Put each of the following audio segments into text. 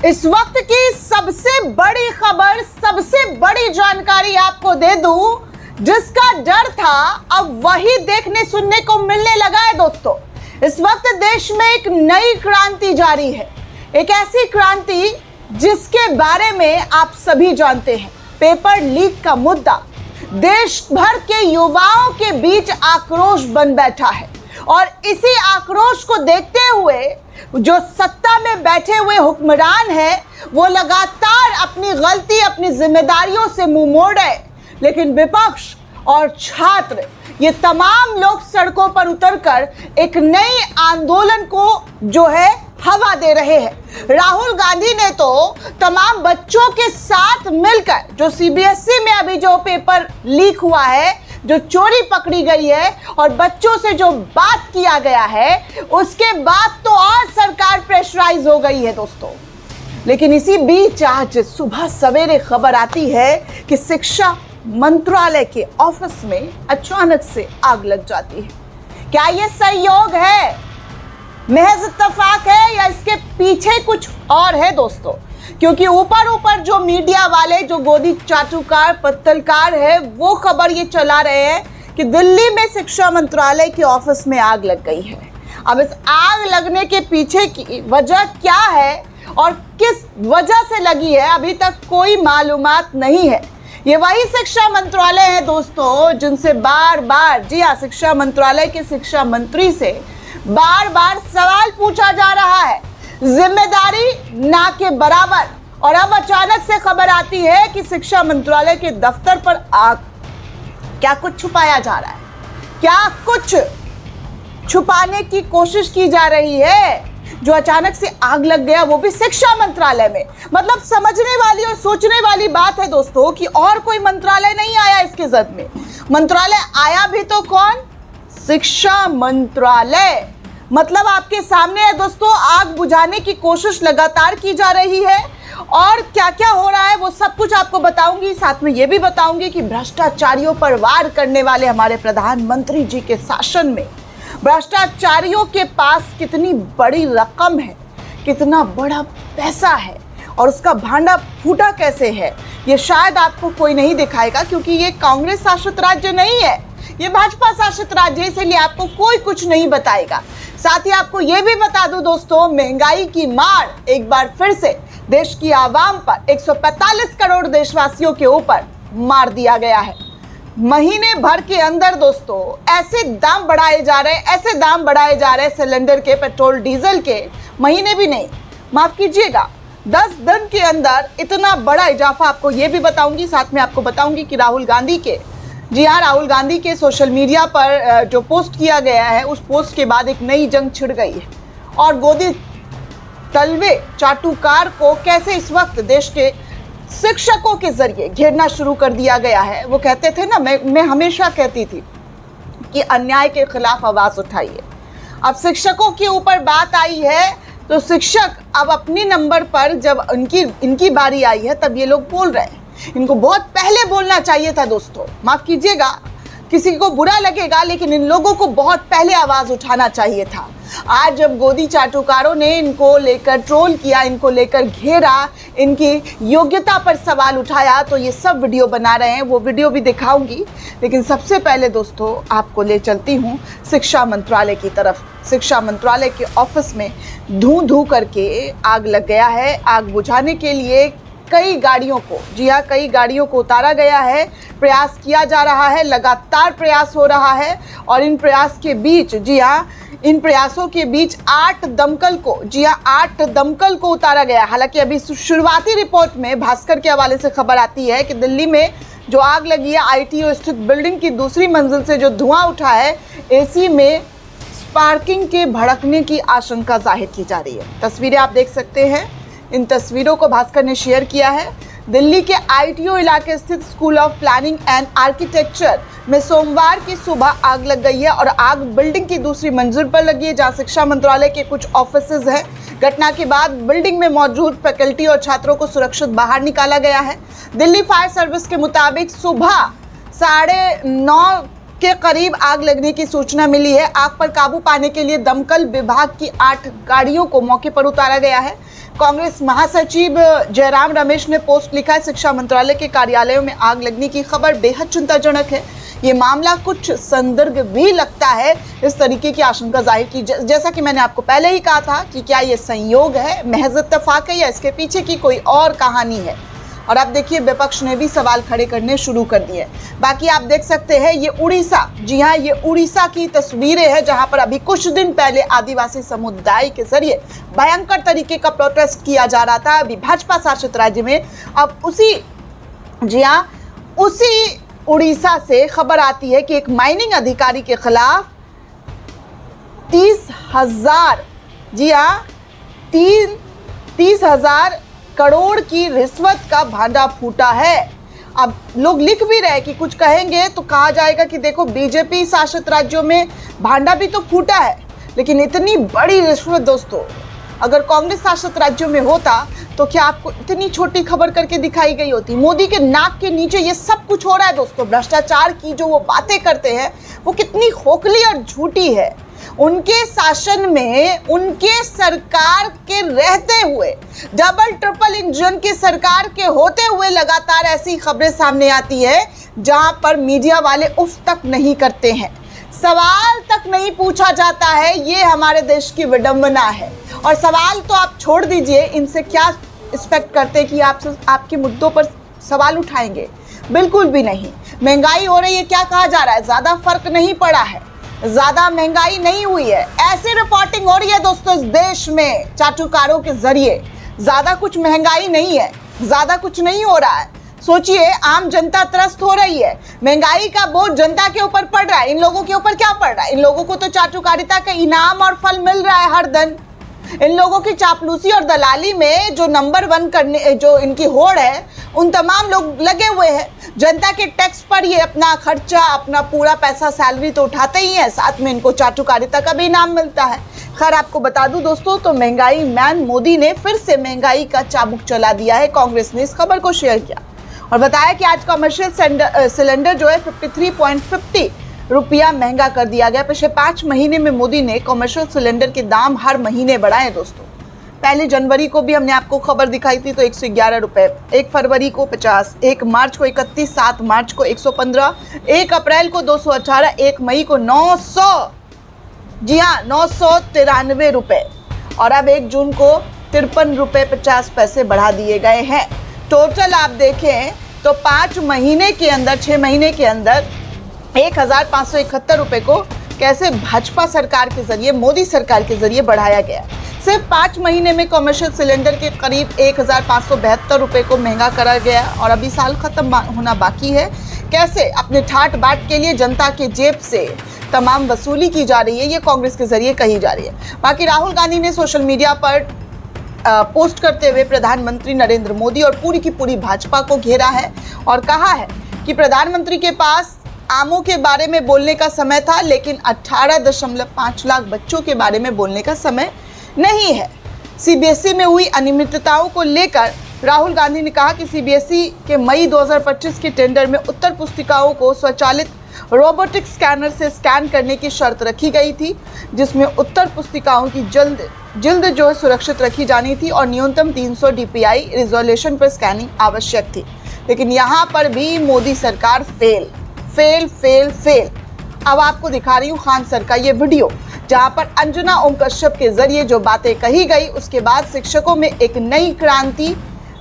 इस वक्त की सबसे बड़ी खबर, सबसे बड़ी जानकारी आपको दे दूं, जिसका डर था अब वही देखने सुनने को मिलने लगा है दोस्तों। इस वक्त देश में एक नई क्रांति जारी है, एक ऐसी क्रांति जिसके बारे में आप सभी जानते हैं। पेपर लीक का मुद्दा देश भर के युवाओं के बीच आक्रोश बन बैठा है और इसी आक्रोश को देखते हुए जो सत्ता में बैठे हुए हुक्मरान हैं, वो लगातार अपनी गलती, अपनी जिम्मेदारियों से मुंह मोड़ रहे। लेकिन विपक्ष और छात्र, ये तमाम लोग सड़कों पर उतरकर एक नई आंदोलन को जो है हवा दे रहे हैं। राहुल गांधी ने तो तमाम बच्चों के साथ मिलकर, जो सीबीएसई में अभी जो पेपर लीक हुआ है, जो चोरी पकड़ी गई है और बच्चों से जो बात किया गया है, उसके बाद तो और सरकार प्रेशराइज हो गई है दोस्तों। लेकिन इसी बीच आज सुबह सवेरे खबर आती है कि शिक्षा मंत्रालय के ऑफिस में अचानक से आग लग जाती है। क्या यह संयोग है, महज इत्तेफाक है, या इसके पीछे कुछ और है दोस्तों? क्योंकि ऊपर ऊपर जो मीडिया वाले, जो गोदी चाटुकार पत्तलकार है, वो खबर ये चला रहे हैं कि दिल्ली में शिक्षा मंत्रालय के ऑफिस में आग लग गई है। अब इस आग लगने के पीछे की वजह क्या है और किस वजह से लगी है, अभी तक कोई मालूमात नहीं है। ये वही शिक्षा मंत्रालय है दोस्तों जिनसे बार बार, जी हाँ, शिक्षा मंत्रालय के शिक्षा मंत्री से बार बार सवाल पूछा जा रहा है, जिम्मेदारी ना के बराबर। और अब अचानक से खबर आती है कि शिक्षा मंत्रालय के दफ्तर पर आग। क्या कुछ छुपाया जा रहा है? क्या कुछ छुपाने की कोशिश की जा रही है जो अचानक से आग लग गया, वो भी शिक्षा मंत्रालय में? मतलब समझने वाली और सोचने वाली बात है दोस्तों कि और कोई मंत्रालय नहीं आया इसके जद में। मंत्रालय आया भी तो कौन? शिक्षा मंत्रालय। मतलब आपके सामने है दोस्तों, आग बुझाने की कोशिश लगातार की जा रही है और क्या क्या हो रहा है वो सब कुछ आपको बताऊंगी। साथ में ये भी बताऊंगी कि भ्रष्टाचारियों पर वार करने वाले हमारे प्रधानमंत्री जी के शासन में भ्रष्टाचारियों के पास कितनी बड़ी रकम है, कितना बड़ा पैसा है और उसका भांडा फूटा कैसे है, ये शायद आपको कोई नहीं दिखाएगा, क्योंकि ये कांग्रेस शासित राज्य नहीं है, ये भाजपा शासित राज्य है, इसलिए आपको कोई कुछ नहीं बताएगा। साथ ही आपको ये भी बता दूं दोस्तों, महंगाई की मार एक बार फिर से देश की आवाम पर, 145 करोड़ देशवासियों के ऊपर मार दिया गया है। महीने भर के अंदर दोस्तों ऐसे दाम बढ़ाए जा रहे हैं, ऐसे दाम बढ़ाए जा रहे हैं सिलेंडर के, पेट्रोल डीजल के, महीने भी नहीं, माफ कीजिएगा 10 दिन के अंदर इतना बड़ा इजाफा आपको ये भी बताऊंगी। साथ में आपको बताऊंगी कि राहुल गांधी के, जी हाँ, राहुल गांधी के सोशल मीडिया पर जो पोस्ट किया गया है, उस पोस्ट के बाद एक नई जंग छिड़ गई है और गोदी तलवे चाटुकार को कैसे इस वक्त देश के शिक्षकों के जरिए घेरना शुरू कर दिया गया है। वो कहते थे ना, मैं हमेशा कहती थी कि अन्याय के खिलाफ आवाज उठाइए। अब शिक्षकों के ऊपर बात आई है तो शिक्षक अब अपनी नंबर पर जब इनकी बारी आई है तब ये लोग बोल रहे हैं। इनको बहुत पहले बोलना चाहिए था दोस्तों, माफ कीजिएगा, किसी को बुरा लगेगा, लेकिन इन लोगों को बहुत पहले आवाज उठाना चाहिए था। आज जब गोदी चाटुकारों ने इनको लेकर ट्रोल किया, इनको लेकर घेरा, इनकी योग्यता पर सवाल उठाया, तो ये सब वीडियो बना रहे हैं, वो वीडियो भी दिखाऊंगी। लेकिन सबसे पहले दोस्तों आपको ले चलती हूँ शिक्षा मंत्रालय की तरफ। शिक्षा मंत्रालय के ऑफिस में धू धू करके आग लग गया है। आग बुझाने के लिए कई गाड़ियों को, जी हाँ, कई गाड़ियों को उतारा गया है, प्रयास किया जा रहा है, लगातार प्रयास हो रहा है। और इन प्रयास के बीच, जी हाँ, इन प्रयासों के बीच 8 दमकल को, जी हाँ, 8 दमकल को उतारा गया। हालांकि अभी शुरुआती रिपोर्ट में भास्कर के हवाले से खबर आती है कि दिल्ली में जो आग लगी है, आईटीओ स्थित बिल्डिंग की दूसरी मंजिल से जो धुआं उठा है, एसी में स्पार्किंग के भड़कने की आशंका जाहिर की जा रही है। तस्वीरें आप देख सकते हैं, इन तस्वीरों को भास्कर ने शेयर किया है। दिल्ली के आईटीओ इलाके स्थित school of planning and architecture में सोमवार की सुबह आग लग गई है और आग बिल्डिंग की दूसरी मंजिल पर लगी है, जहां शिक्षा मंत्रालय के कुछ ऑफिसेज हैं। घटना के बाद बिल्डिंग में मौजूद फैकल्टी और छात्रों को सुरक्षित बाहर निकाला गया है। दिल्ली फायर सर्विस के मुताबिक सुबह 9:30 के करीब आग लगने की सूचना मिली है। आग पर काबू पाने के लिए दमकल विभाग की 8 गाड़ियों को मौके पर उतारा गया है। कांग्रेस महासचिव जयराम रमेश ने पोस्ट लिखा है, शिक्षा मंत्रालय के कार्यालयों में आग लगने की खबर बेहद चिंताजनक है। ये मामला कुछ संदिग्ध भी लगता है। इस तरीके की आशंका जाहिर की, जैसा कि मैंने आपको पहले ही कहा था कि क्या ये संयोग है, महज इत्तेफाक है या इसके पीछे की कोई और कहानी है। और अब देखिए विपक्ष ने भी सवाल खड़े करने शुरू कर दिए। बाकी आप देख सकते हैं ये उड़ीसा, जी हाँ ये उड़ीसा की तस्वीरें हैं जहां पर अभी कुछ दिन पहले आदिवासी समुदाय के जरिए भयंकर तरीके का प्रोटेस्ट किया जा रहा था अभी भाजपा शासित राज्य में। अब उसी, जी हाँ उसी उड़ीसा से खबर आती है कि एक माइनिंग अधिकारी के खिलाफ 30,000, जी हाँ 30,000 करोड़ की रिश्वत का भांडा फूटा है। अब लोग लिख भी रहे कि कुछ कहेंगे तो कहा जाएगा कि देखो बीजेपी शासित राज्यों में भांडा भी तो फूटा है, लेकिन इतनी बड़ी रिश्वत दोस्तों अगर कांग्रेस शासित राज्यों में होता तो क्या आपको इतनी छोटी खबर करके दिखाई गई होती। मोदी के नाक के नीचे ये सब कुछ हो रहा है दोस्तों। भ्रष्टाचार की जो वो बातें करते हैं वो कितनी खोखली और झूठी है। उनके शासन में, उनके सरकार के रहते हुए, डबल ट्रिपल इंजन की सरकार के होते हुए लगातार ऐसी खबरें सामने आती है जहां पर मीडिया वाले उफ तक नहीं करते हैं, सवाल तक नहीं पूछा जाता है। ये हमारे देश की विडंबना है। और सवाल तो आप छोड़ दीजिए, इनसे क्या एक्सपेक्ट करते कि आपके मुद्दों पर सवाल उठाएंगे, बिल्कुल भी नहीं। महंगाई हो रही है, क्या कहा जा रहा है, ज्यादा फर्क नहीं पड़ा है, ज्यादा महंगाई नहीं हुई है, ऐसी रिपोर्टिंग हो रही है दोस्तों इस देश में चाटुकारों के जरिए। ज्यादा कुछ महंगाई नहीं है, ज्यादा कुछ नहीं हो रहा है। सोचिए आम जनता त्रस्त हो रही है, महंगाई का बोझ जनता के ऊपर पड़ रहा है। इन लोगों के ऊपर क्या पड़ रहा है, इन लोगों को तो चाटुकारिता का इनाम और फल मिल रहा है हर दिन। इन लोगों की चापलूसी और दलाली में जो नंबर 1 करने, जो इनकी होड़ है, उन तमाम लोग लगे हुए हैं। जनता के टैक्स पर ये अपना खर्चा, अपना पूरा पैसा, सैलरी तो उठाते ही हैं, साथ में इनको चाटुकारिता का भी इनाम मिलता है। खैर आपको बता दूं दोस्तों, तो महंगाई मैन मोदी ने फिर से महंगाई का चाबुक चला दिया है। कांग्रेस ने इस खबर को शेयर किया और बताया कि आज कमर्शियल सिलेंडर जो है 53.50 रुपया महंगा कर दिया गया। पिछले 5 महीने में मोदी ने कमर्शियल सिलेंडर के दाम हर महीने बढ़ाए दोस्तों। पहली जनवरी को भी हमने आपको खबर दिखाई थी तो 111 रुपये, 1 फरवरी को 50, 1 मार्च को 31, 7 मार्च को 115, 1 अप्रैल को 218, 1 मई को 900, जी हाँ 993 रुपये और अब 1 जून को 53 रुपये 50 पैसे बढ़ा दिए गए हैं। टोटल आप देखें तो 5 महीने के अंदर, 6 महीने के अंदर 1,571 रुपये को कैसे भाजपा सरकार के जरिए, मोदी सरकार के जरिए बढ़ाया गया। सिर्फ 5 महीने में कमर्शियल सिलेंडर के करीब 1,572 रुपये को महंगा करा गया और अभी साल खत्म होना बाकी है। कैसे अपने ठाट बाट के लिए जनता के जेब से तमाम वसूली की जा रही है, ये कांग्रेस के जरिए कही जा रही है। बाकी राहुल गांधी ने सोशल मीडिया पर पोस्ट करते हुए प्रधानमंत्री नरेंद्र मोदी और पूरी की पूरी भाजपा को घेरा है और कहा है कि प्रधानमंत्री के पास आमों के बारे में बोलने का समय था, लेकिन 18.5 लाख बच्चों के बारे में बोलने का समय नहीं है। सीबीएसई में हुई अनियमितताओं को लेकर राहुल गांधी ने कहा कि सीबीएसई के मई 2025 के टेंडर में उत्तर पुस्तिकाओं को स्वचालित रोबोटिक स्कैनर से स्कैन करने की शर्त रखी गई थी, जिसमें उत्तर पुस्तिकाओं की जल्द जो है सुरक्षित रखी जानी थी और न्यूनतम 300 DPI रिजोल्यूशन पर स्कैनिंग आवश्यक थी। लेकिन यहाँ पर भी मोदी सरकार फेल। अब आपको दिखा रही हूँ खान सर का ये वीडियो, जहाँ पर अंजना ओम कश्यप के जरिए जो बातें कही गई, उसके बाद शिक्षकों में एक नई क्रांति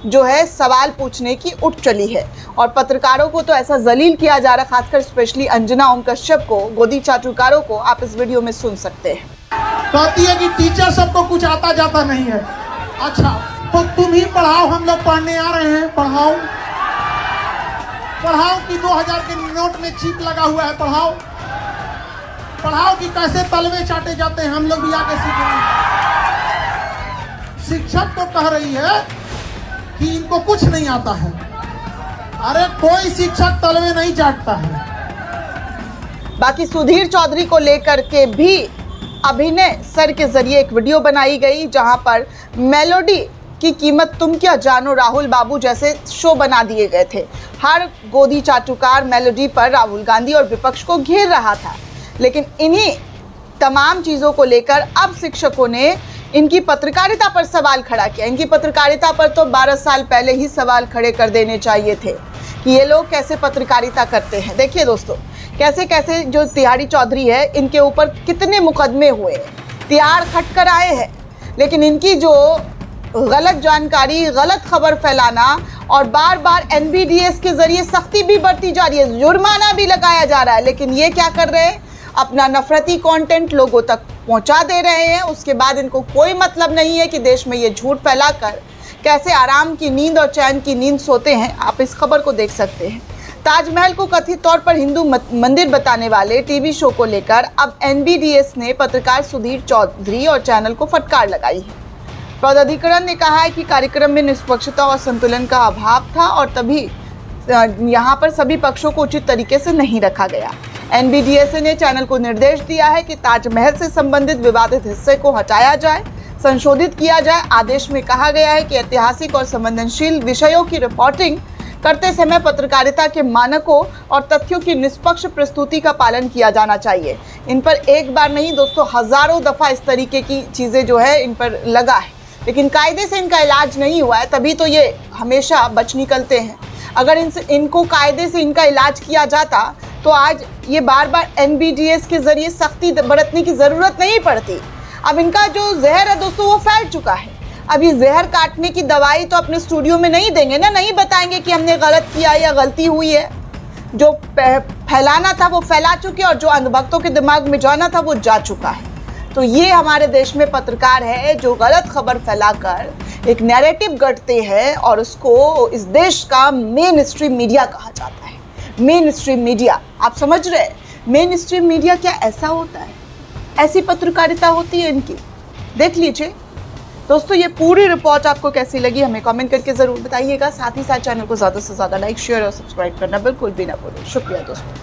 जो है सवाल पूछने की उठ चली है और पत्रकारों को तो ऐसा जलील किया जा रहा है, खासकर स्पेशली अंजना ओम कश्यप को, गोदी चाटुकारों को। आप इस वीडियो में सुन सकते हैं। कहती है कि टीचर सबको कुछ आता जाता नहीं है। अच्छा तो तुम ही पढ़ाओ, हम लोग पढ़ने आ रहे हैं, पढ़ाओ कि 2000 के नोट में चिप लगा हुआ है, पढ़ाओ कि कैसे तलवे चाटे जाते हैं, हम लोग भी आके सीखेंगे। शिक्षक तो कह रही है कि इनको कुछ नहीं आता है। अरे कोई शिक्षक तलवे नहीं चाटता है। बाकी सुधीर चौधरी को लेकर के भी अभिनय सर के जरिए एक वीडियो बनाई गई, जहां पर मेलोडी की कीमत तुम क्या जानो राहुल बाबू जैसे शो बना दिए गए थे। हर गोदी चाटुकार मेलोडी पर राहुल गांधी और विपक्ष को घेर रहा था। लेकिन इन्हीं तमाम चीज़ों को लेकर अब शिक्षकों ने इनकी पत्रकारिता पर सवाल खड़ा किया। इनकी पत्रकारिता पर तो 12 साल पहले ही सवाल खड़े कर देने चाहिए थे कि ये लोग कैसे पत्रकारिता करते हैं। देखिए दोस्तों, कैसे कैसे जो तिहाड़ी चौधरी है, इनके ऊपर कितने मुकदमे हुए, तिहाड़ खट कर आए हैं, लेकिन इनकी जो गलत जानकारी, गलत खबर फैलाना और बार बार NBDS के जरिए सख्ती भी बढ़ती जा रही है, जुर्माना भी लगाया जा रहा है, लेकिन ये क्या कर रहे हैं, अपना नफरती कंटेंट लोगों तक पहुंचा दे रहे हैं। उसके बाद इनको कोई मतलब नहीं है कि देश में ये झूठ फैलाकर कैसे आराम की नींद और चैन की नींद सोते हैं। आप इस खबर को देख सकते हैं। ताजमहल को कथित तौर पर हिंदू मंदिर बताने वाले टीवी शो को लेकर अब NBDS ने पत्रकार सुधीर चौधरी और चैनल को फटकार लगाई है। पदाधिकरण ने कहा है कि कार्यक्रम में निष्पक्षता और संतुलन का अभाव था और तभी यहाँ पर सभी पक्षों को उचित तरीके से नहीं रखा गया। NBDS ने चैनल को निर्देश दिया है कि ताजमहल से संबंधित विवादित हिस्से को हटाया जाए, संशोधित किया जाए। आदेश में कहा गया है कि ऐतिहासिक और संवेदनशील विषयों की रिपोर्टिंग करते समय पत्रकारिता के मानकों और तथ्यों की निष्पक्ष प्रस्तुति का पालन किया जाना चाहिए। इन पर एक बार नहीं दोस्तों, हजारों दफ़ा इस तरीके की चीज़ें जो है इन पर लगा है, लेकिन कायदे से इनका इलाज नहीं हुआ है, तभी तो ये हमेशा बच निकलते हैं। अगर इनको कायदे से इनका इलाज किया जाता तो आज ये बार बार NBDS के जरिए सख्ती बरतने की ज़रूरत नहीं पड़ती। अब इनका जो जहर है दोस्तों वो फैल चुका है। अब ये जहर काटने की दवाई तो अपने स्टूडियो में नहीं देंगे ना, नहीं बताएंगे कि हमने गलत किया या गलती हुई है। जो फैलाना था वो फैला चुके और जो अंधभक्तों के दिमाग में जाना था वो जा चुका है। तो ये हमारे देश में पत्रकार है जो गलत खबर फैलाकर एक नैरेटिव गढ़ते हैं और उसको इस देश का मेन स्ट्रीम मीडिया कहा जाता है। मेन स्ट्रीम मीडिया, आप समझ रहे हैं, मेन स्ट्रीम मीडिया क्या ऐसा होता है? ऐसी पत्रकारिता होती है इनकी। देख लीजिए दोस्तों, ये पूरी रिपोर्ट आपको कैसी लगी हमें कमेंट करके ज़रूर बताइएगा। साथ ही साथ चैनल को ज़्यादा से ज़्यादा लाइक, शेयर और सब्सक्राइब करना बिल्कुल भी ना भूलें। शुक्रिया दोस्तों।